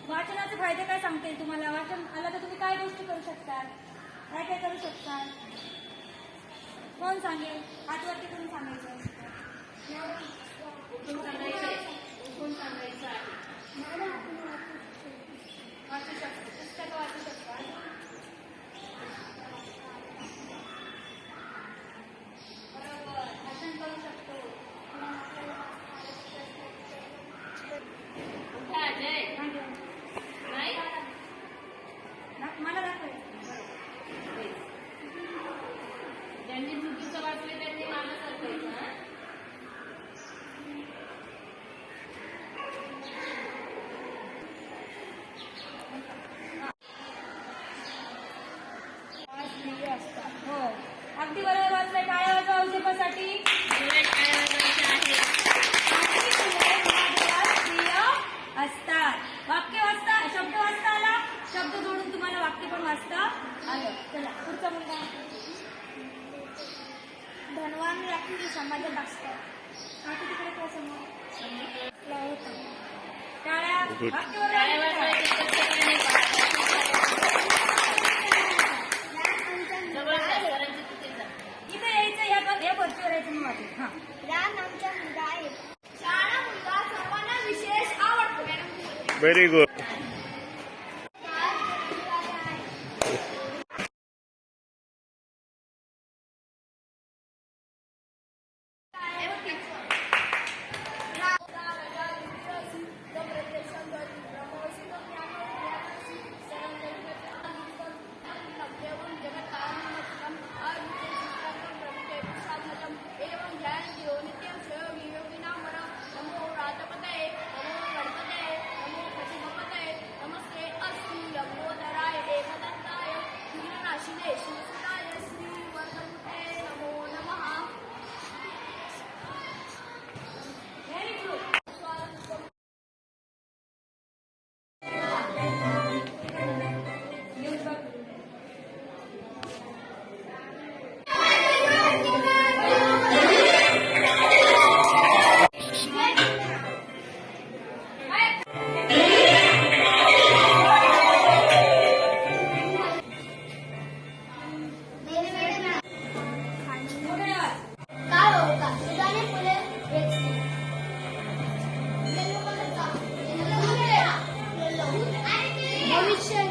वाचनाचे फायदे काय सांगते तुम्हाला? वाचन आलं तर तुम्ही काय गोष्टी करू शकता? काय काय करू शकता? कोण सांगेल? हातवरती करून सांगायचं. उठून सांगायचं आहे. वाचू शकतो, पुस्तकं वाचू शकता. बरोबर, भाषण करू शकतो. उठा अजय. नाही मला दाखवायचं. ज्यांनी चुकीचं वाचले त्यांनी मला सांगायचं. हो, अगदी बरोबर वाचलंय. टाळ्या वाजवा औषधासाठी. असतात. वाक्य वाचता, शब्द वाचता आला, शब्द जोडून तुम्हाला वाक्य पण वाचता आलं. चला पुढचा मुलगा. धनवान व्यक्ती समाजात असतात. आता तिकडे काय समोर टाळ्या इथे यायचं, या वरतीवर यायचं मी वाटेल. हा, राम आमच्या मुलगा आहे. शाळा मुलगा सर्वांना विशेष आवडतो. Very good. भविष्य